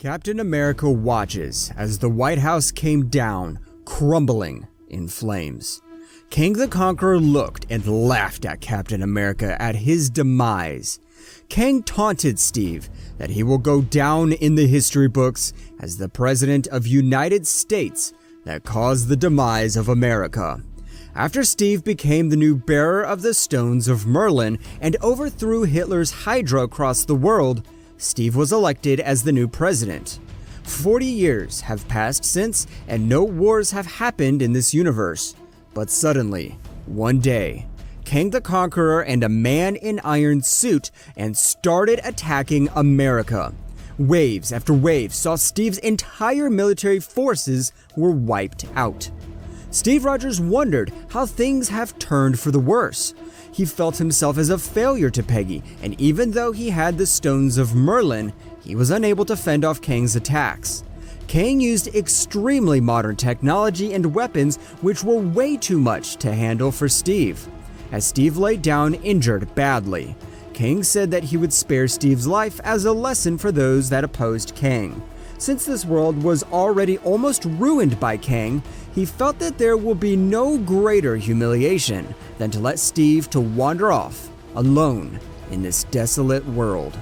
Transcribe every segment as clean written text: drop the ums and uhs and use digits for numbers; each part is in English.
Captain America watches as the White House came down, crumbling in flames. Kang the Conqueror looked and laughed at Captain America at his demise. Kang taunted Steve that he will go down in the history books as the President of United States that caused the demise of America. After Steve became the new bearer of the Stones of Merlin and overthrew Hitler's Hydra across the world, Steve was elected as the new president. 40 years have passed since, and no wars have happened in this universe. But suddenly, one day, Kang the Conqueror and a man in iron suit and started attacking America. Waves after waves saw Steve's entire military forces were wiped out. Steve Rogers wondered how things have turned for the worse. He felt himself as a failure to Peggy, and even though he had the Stones of Merlin, he was unable to fend off Kang's attacks. Kang used extremely modern technology and weapons which were way too much to handle for Steve. As Steve lay down injured badly, Kang said that he would spare Steve's life as a lesson for those that opposed Kang. Since this world was already almost ruined by Kang, he felt that there will be no greater humiliation than to let Steve to wander off alone in this desolate world.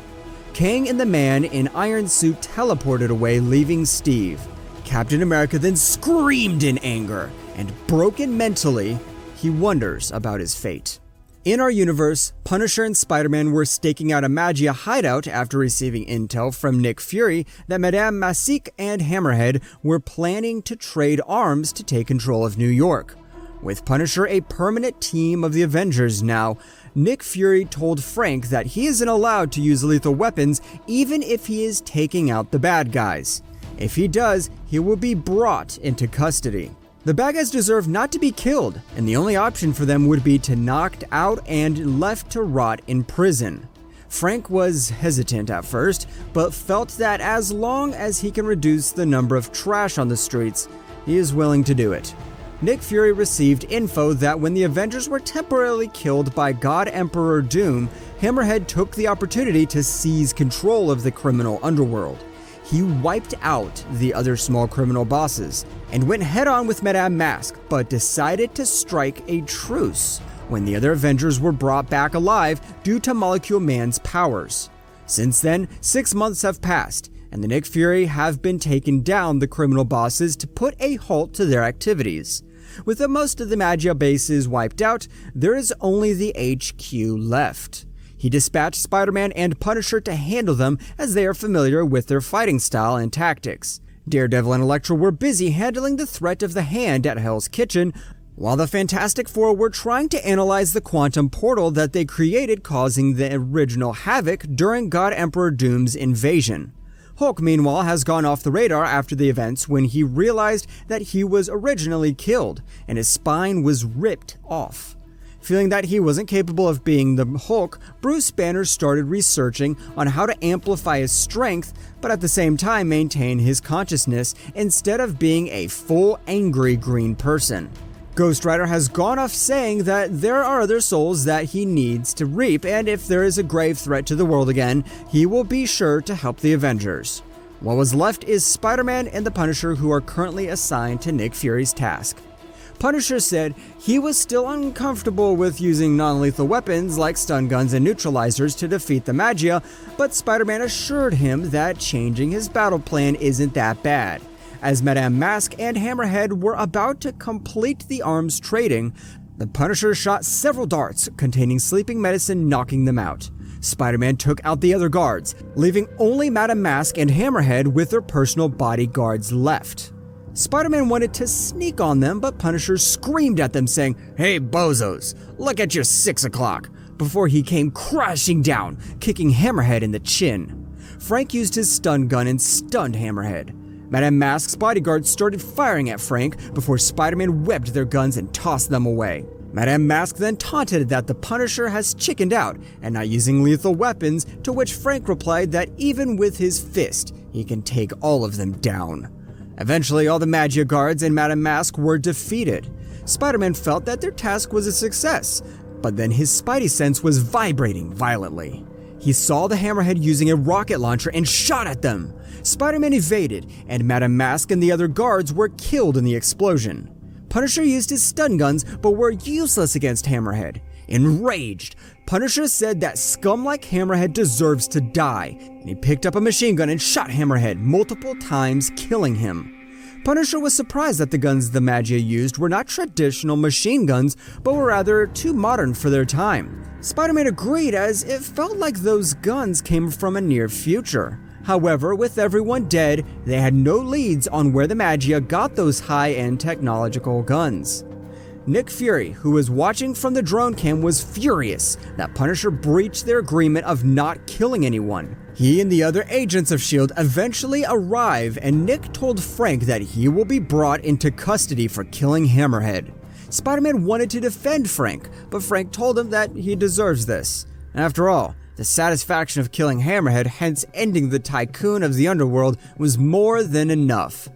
Kang and the man in iron suit teleported away, leaving Steve. Captain America then screamed in anger, and broken mentally, he wonders about his fate. In our universe, Punisher and Spider-Man were staking out a Magia hideout after receiving intel from Nick Fury that Madame Masik and Hammerhead were planning to trade arms to take control of New York. With Punisher a permanent team of the Avengers now, Nick Fury told Frank that he isn't allowed to use lethal weapons even if he is taking out the bad guys. If he does, he will be brought into custody. The bad guys deserve not to be killed, and the only option for them would be to knocked out and left to rot in prison. Frank was hesitant at first, but felt that as long as he can reduce the number of trash on the streets, he is willing to do it. Nick Fury received info that when the Avengers were temporarily killed by God Emperor Doom, Hammerhead took the opportunity to seize control of the criminal underworld. He wiped out the other small criminal bosses and went head-on with Madame Mask, but decided to strike a truce when the other Avengers were brought back alive due to Molecule Man's powers. Since then, 6 months have passed, and the Nick Fury have been taking down the criminal bosses to put a halt to their activities. With most of the Magia bases wiped out, there is only the HQ left. He dispatched Spider-Man and Punisher to handle them as they are familiar with their fighting style and tactics. Daredevil and Elektra were busy handling the threat of the Hand at Hell's Kitchen, while the Fantastic Four were trying to analyze the quantum portal that they created, causing the original havoc during God Emperor Doom's invasion. Hulk, meanwhile, has gone off the radar after the events when he realized that he was originally killed and his spine was ripped off. Feeling that he wasn't capable of being the Hulk, Bruce Banner started researching on how to amplify his strength, but at the same time maintain his consciousness instead of being a full angry green person. Ghost Rider has gone off saying that there are other souls that he needs to reap, and if there is a grave threat to the world again, he will be sure to help the Avengers. What was left is Spider-Man and the Punisher, who are currently assigned to Nick Fury's task. Punisher said he was still uncomfortable with using non-lethal weapons like stun guns and neutralizers to defeat the Magia, but Spider-Man assured him that changing his battle plan isn't that bad. As Madame Mask and Hammerhead were about to complete the arms trading, the Punisher shot several darts containing sleeping medicine, knocking them out. Spider-Man took out the other guards, leaving only Madame Mask and Hammerhead with their personal bodyguards left. Spider-Man wanted to sneak on them, but Punisher screamed at them saying, "Hey bozos, look at your 6 o'clock," before he came crashing down, kicking Hammerhead in the chin. Frank used his stun gun and stunned Hammerhead. Madame Mask's bodyguards started firing at Frank before Spider-Man webbed their guns and tossed them away. Madame Mask then taunted that the Punisher has chickened out and not using lethal weapons, to which Frank replied that even with his fist, he can take all of them down. Eventually, all the Magia guards and Madame Mask were defeated. Spider-Man felt that their task was a success, but then his Spidey sense was vibrating violently. He saw the Hammerhead using a rocket launcher and shot at them. Spider-Man evaded, and Madame Mask and the other guards were killed in the explosion. Punisher used his stun guns, but were useless against Hammerhead. Enraged, Punisher said that scum like Hammerhead deserves to die, and he picked up a machine gun and shot Hammerhead multiple times, killing him. Punisher was surprised that the guns the Magia used were not traditional machine guns, but were rather too modern for their time. Spider-Man agreed, as it felt like those guns came from a near future. However, with everyone dead, they had no leads on where the Magia got those high-end technological guns. Nick Fury, who was watching from the drone cam, was furious that Punisher breached their agreement of not killing anyone. He and the other agents of S.H.I.E.L.D. eventually arrive, and Nick told Frank that he will be brought into custody for killing Hammerhead. Spider-Man wanted to defend Frank, but Frank told him that he deserves this. After all, the satisfaction of killing Hammerhead, hence ending the tycoon of the underworld, was more than enough.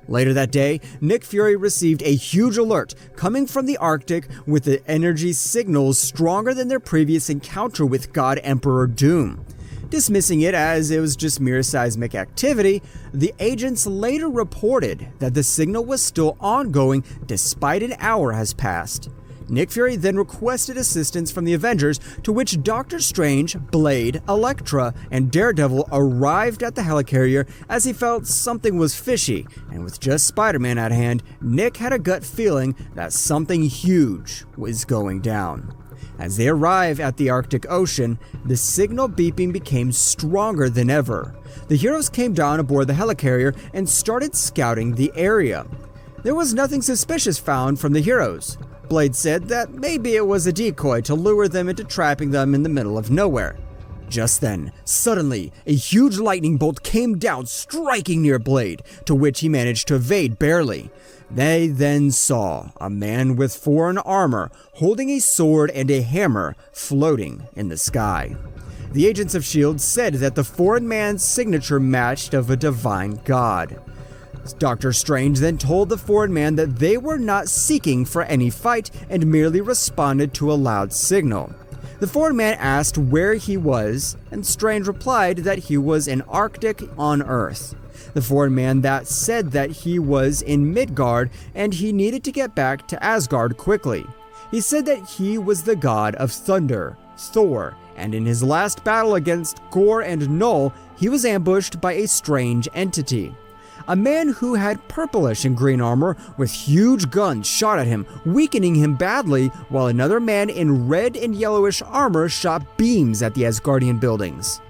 Later that day, Nick Fury received a huge alert coming from the Arctic with the energy signals stronger than their previous encounter with God Emperor Doom. Dismissing it as it was just mere seismic activity, the agents later reported that the signal was still ongoing despite an hour has passed. Nick Fury then requested assistance from the Avengers, to which Doctor Strange, Blade, Elektra, and Daredevil arrived at the helicarrier as he felt something was fishy, and with just Spider-Man at hand, Nick had a gut feeling that something huge was going down. As they arrive at the Arctic Ocean, the signal beeping became stronger than ever. The heroes came down aboard the helicarrier and started scouting the area. There was nothing suspicious found from the heroes. Blade said that maybe it was a decoy to lure them into trapping them in the middle of nowhere. Just then, suddenly, a huge lightning bolt came down, striking near Blade, to which he managed to evade barely. They then saw a man with foreign armor holding a sword and a hammer floating in the sky. The agents of S.H.I.E.L.D. said that the foreign man's signature matched of a divine god. Doctor Strange then told the foreign man that they were not seeking for any fight and merely responded to a loud signal. The foreign man asked where he was, and Strange replied that he was in Arctic on Earth. The foreign man that said that he was in Midgard and he needed to get back to Asgard quickly. He said that he was the god of thunder, Thor, and in his last battle against Gorr and Null, he was ambushed by a strange entity. A man who had purplish and green armor with huge guns shot at him, weakening him badly, while another man in red and yellowish armor shot beams at the Asgardian buildings.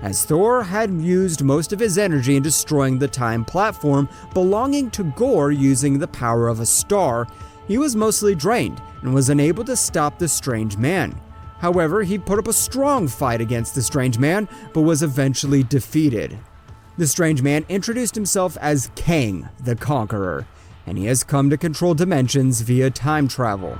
As Thor had used most of his energy in destroying the time platform belonging to Gorr using the power of a star, he was mostly drained and was unable to stop the strange man. However, he put up a strong fight against the strange man, but was eventually defeated. The strange man introduced himself as Kang The Conqueror, and he has come to control dimensions via time travel.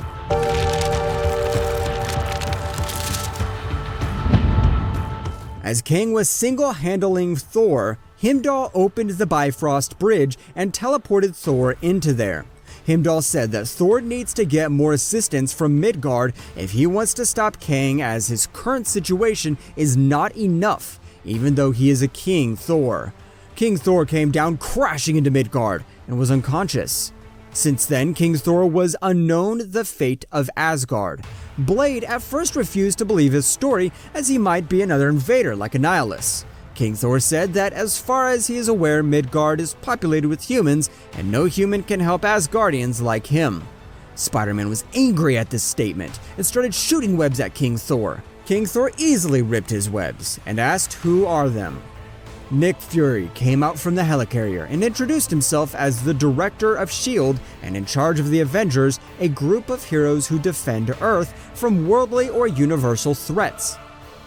As Kang was single-handling Thor, Heimdall opened the Bifrost Bridge and teleported Thor into there. Heimdall said that Thor needs to get more assistance from Midgard if he wants to stop Kang, as his current situation is not enough, even though he is a King Thor. King Thor came down crashing into Midgard and was unconscious. Since then, King Thor was unknown the fate of Asgard. Blade at first refused to believe his story, as he might be another invader like Annihilus. King Thor said that as far as he is aware, Midgard is populated with humans, and no human can help Asgardians like him. Spider-Man was angry at this statement and started shooting webs at King Thor. King Thor easily ripped his webs and asked who are them. Nick Fury came out from the helicarrier and introduced himself as the director of S.H.I.E.L.D. and in charge of the Avengers, a group of heroes who defend Earth from worldly or universal threats.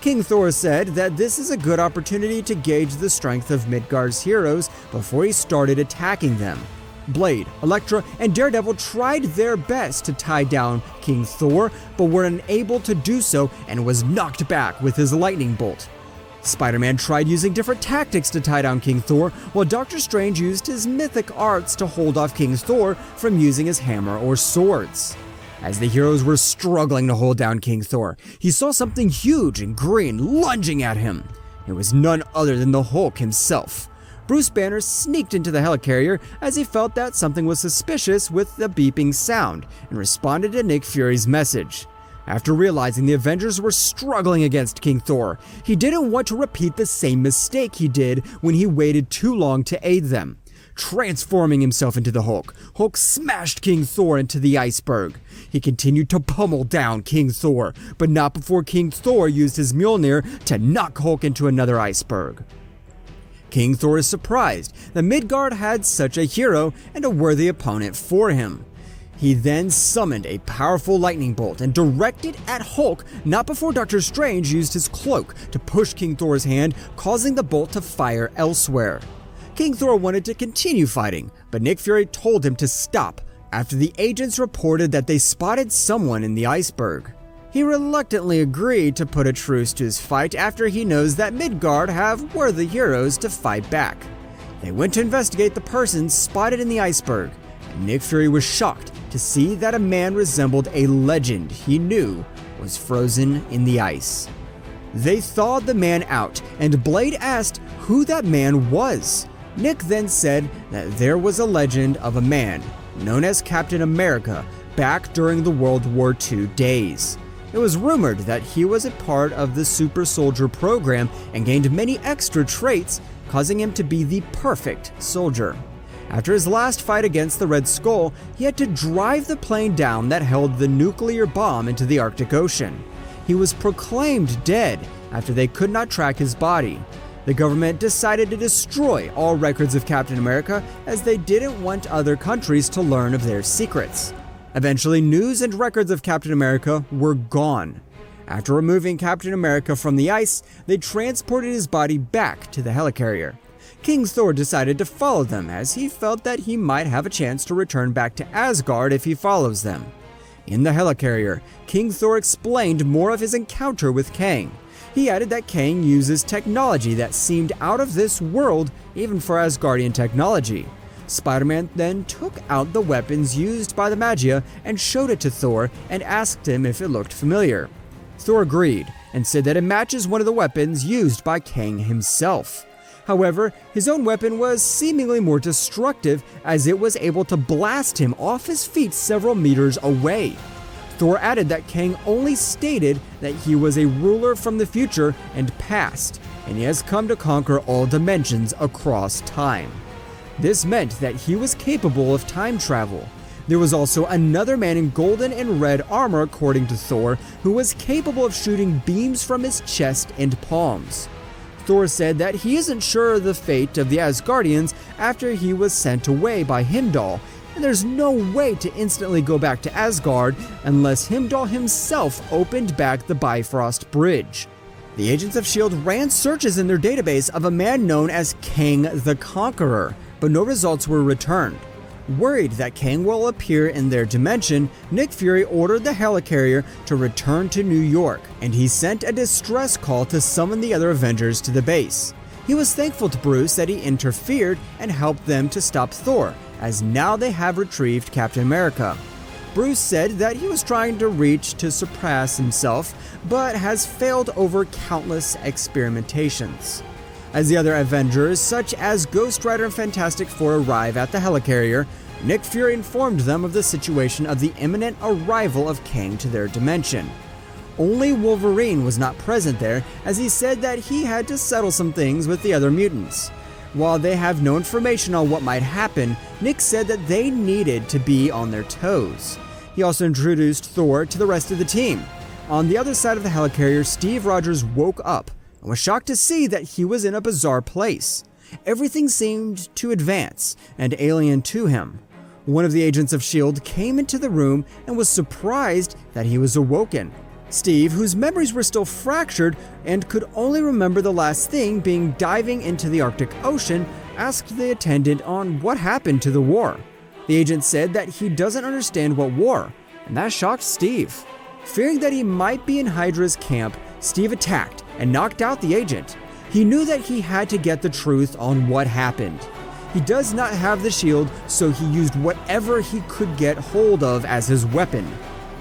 King Thor said that this is a good opportunity to gauge the strength of Midgard's heroes before he started attacking them. Blade, Elektra, and Daredevil tried their best to tie down King Thor, but were unable to do so and was knocked back with his lightning bolt. Spider-Man tried using different tactics to tie down King Thor, while Doctor Strange used his mythic arts to hold off King Thor from using his hammer or swords. As the heroes were struggling to hold down King Thor, he saw something huge and green lunging at him. It was none other than the Hulk himself. Bruce Banner sneaked into the helicarrier as he felt that something was suspicious with the beeping sound and responded to Nick Fury's message. After realizing the Avengers were struggling against King Thor, he didn't want to repeat the same mistake he did when he waited too long to aid them. Transforming himself into the Hulk, Hulk smashed King Thor into the iceberg. He continued to pummel down King Thor, but not before King Thor used his Mjolnir to knock Hulk into another iceberg. King Thor is surprised that Midgard had such a hero and a worthy opponent for him. He then summoned a powerful lightning bolt and directed at Hulk, not before Doctor Strange used his cloak to push King Thor's hand, causing the bolt to fire elsewhere. King Thor wanted to continue fighting, but Nick Fury told him to stop after the agents reported that they spotted someone in the iceberg. He reluctantly agreed to put a truce to his fight after he knows that Midgard have worthy heroes to fight back. They went to investigate the person spotted in the iceberg, and Nick Fury was shocked to see that a man resembled a legend he knew was frozen in the ice. They thawed the man out, and Blade asked who that man was. Nick then said that there was a legend of a man known as Captain America back during the World War II days. It was rumored that he was a part of the super soldier program and gained many extra traits, causing him to be the perfect soldier. After his last fight against the Red Skull, he had to drive the plane down that held the nuclear bomb into the Arctic Ocean. He was proclaimed dead after they could not track his body. The government decided to destroy all records of Captain America as they didn't want other countries to learn of their secrets. Eventually, news and records of Captain America were gone. After removing Captain America from the ice, they transported his body back to the helicarrier. King Thor decided to follow them as he felt that he might have a chance to return back to Asgard if he follows them. In the helicarrier, King Thor explained more of his encounter with Kang. He added that Kang uses technology that seemed out of this world even for Asgardian technology. Spider-Man then took out the weapons used by the Magia and showed it to Thor and asked him if it looked familiar. Thor agreed and said that it matches one of the weapons used by Kang himself. However, his own weapon was seemingly more destructive as it was able to blast him off his feet several meters away. Thor added that Kang only stated that he was a ruler from the future and past, and he has come to conquer all dimensions across time. This meant that he was capable of time travel. There was also another man in golden and red armor, according to Thor, who was capable of shooting beams from his chest and palms. Thor said that he isn't sure of the fate of the Asgardians after he was sent away by Heimdall, and there's no way to instantly go back to Asgard unless Heimdall himself opened back the Bifrost Bridge. The agents of S.H.I.E.L.D. ran searches in their database of a man known as Kang the Conqueror, but no results were returned. Worried that Kang will appear in their dimension, Nick Fury ordered the helicarrier to return to New York, and he sent a distress call to summon the other Avengers to the base. He was thankful to Bruce that he interfered and helped them to stop Thor, as now they have retrieved Captain America. Bruce said that he was trying to reach to surpass himself, but has failed over countless experimentations. As the other Avengers, such as Ghost Rider and Fantastic Four, arrive at the helicarrier, Nick Fury informed them of the situation of the imminent arrival of Kang to their dimension. Only Wolverine was not present there, as he said that he had to settle some things with the other mutants. While they have no information on what might happen, Nick said that they needed to be on their toes. He also introduced Thor to the rest of the team. On the other side of the helicarrier, Steve Rogers woke up and was shocked to see that he was in a bizarre place. Everything seemed to advance and alien to him. One of the agents of S.H.I.E.L.D. came into the room and was surprised that he was awoken. Steve, whose memories were still fractured and could only remember the last thing being diving into the Arctic Ocean, asked the attendant on what happened to the war. The agent said that he doesn't understand what war, and that shocked Steve. Fearing that he might be in Hydra's camp, Steve attacked and knocked out the agent. He knew that he had to get the truth on what happened. He does not have the shield, so he used whatever he could get hold of as his weapon.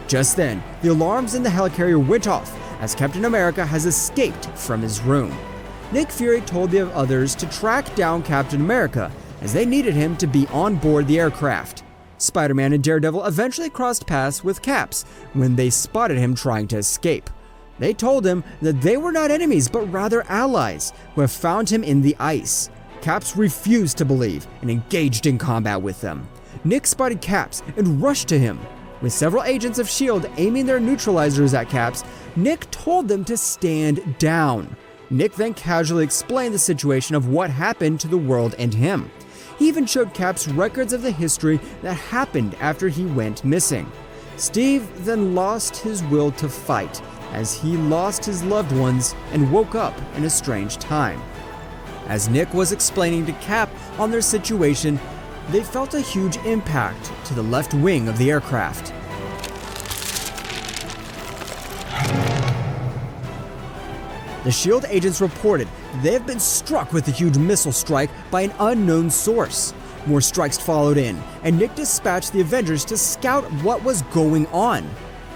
Just then, the alarms in the helicarrier went off as Captain America has escaped from his room. Nick Fury told the others to track down Captain America, as they needed him to be on board the aircraft. Spider-Man and Daredevil eventually crossed paths with Caps when they spotted him trying to escape. They told him that they were not enemies but rather allies who have found him in the ice. Caps refused to believe and engaged in combat with them. Nick spotted Caps and rushed to him. With several agents of S.H.I.E.L.D. aiming their neutralizers at Caps, Nick told them to stand down. Nick then casually explained the situation of what happened to the world and him. He even showed Caps records of the history that happened after he went missing. Steve then lost his will to fight, as he lost his loved ones and woke up in a strange time. As Nick was explaining to Cap on their situation, they felt a huge impact to the left wing of the aircraft. The S.H.I.E.L.D. agents reported they have been struck with a huge missile strike by an unknown source. More strikes followed in, and Nick dispatched the Avengers to scout what was going on.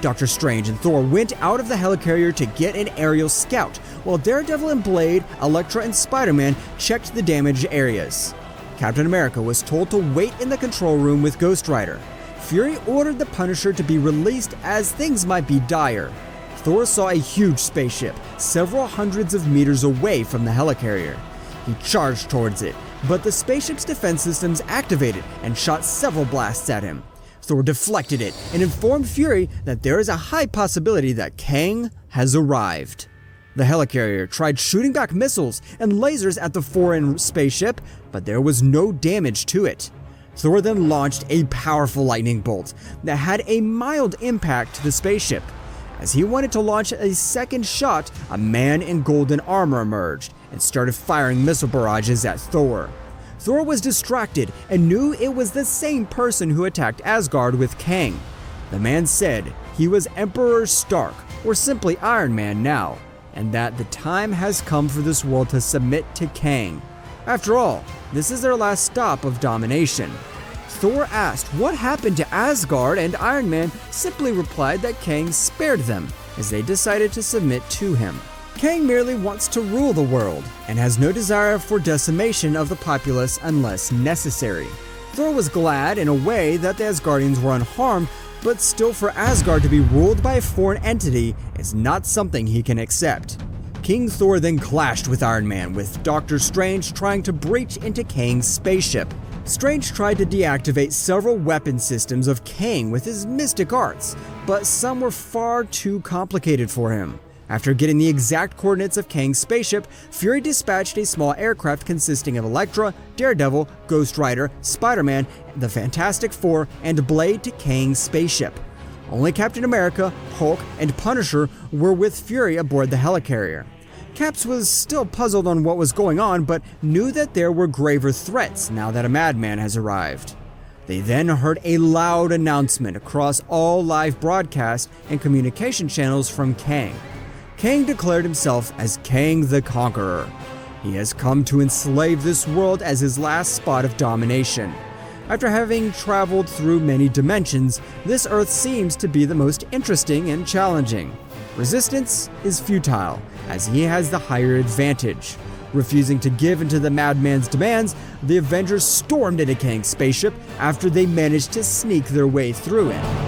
Doctor Strange and Thor went out of the helicarrier to get an aerial scout, while Daredevil and Blade, Elektra, and Spider-Man checked the damaged areas. Captain America was told to wait in the control room with Ghost Rider. Fury ordered the Punisher to be released as things might be dire. Thor saw a huge spaceship, several hundreds of meters away from the helicarrier. He charged towards it, but the spaceship's defense systems activated and shot several blasts at him. Thor deflected it and informed Fury that there is a high possibility that Kang has arrived. The helicarrier tried shooting back missiles and lasers at the foreign spaceship, but there was no damage to it. Thor then launched a powerful lightning bolt that had a mild impact to the spaceship. As he wanted to launch a second shot, a man in golden armor emerged and started firing missile barrages at Thor. Thor was distracted and knew it was the same person who attacked Asgard with Kang. The man said he was Emperor Stark, or simply Iron Man now, and that the time has come for this world to submit to Kang. After all, this is their last stop of domination. Thor asked what happened to Asgard, and Iron Man simply replied that Kang spared them, as they decided to submit to him. Kang merely wants to rule the world, and has no desire for decimation of the populace unless necessary. Thor was glad in a way that the Asgardians were unharmed, but still for Asgard to be ruled by a foreign entity is not something he can accept. King Thor then clashed with Iron Man, with Doctor Strange trying to breach into Kang's spaceship. Strange tried to deactivate several weapon systems of Kang with his mystic arts, but some were far too complicated for him. After getting the exact coordinates of Kang's spaceship, Fury dispatched a small aircraft consisting of Elektra, Daredevil, Ghost Rider, Spider-Man, the Fantastic Four, and Blade to Kang's spaceship. Only Captain America, Hulk, and Punisher were with Fury aboard the helicarrier. Caps was still puzzled on what was going on, but knew that there were graver threats now that a madman has arrived. They then heard a loud announcement across all live broadcast and communication channels from Kang. Kang declared himself as Kang the Conqueror. He has come to enslave this world as his last spot of domination. After having traveled through many dimensions, this Earth seems to be the most interesting and challenging. Resistance is futile, as he has the higher advantage. Refusing to give into the madman's demands, the Avengers stormed into Kang's spaceship after they managed to sneak their way through it.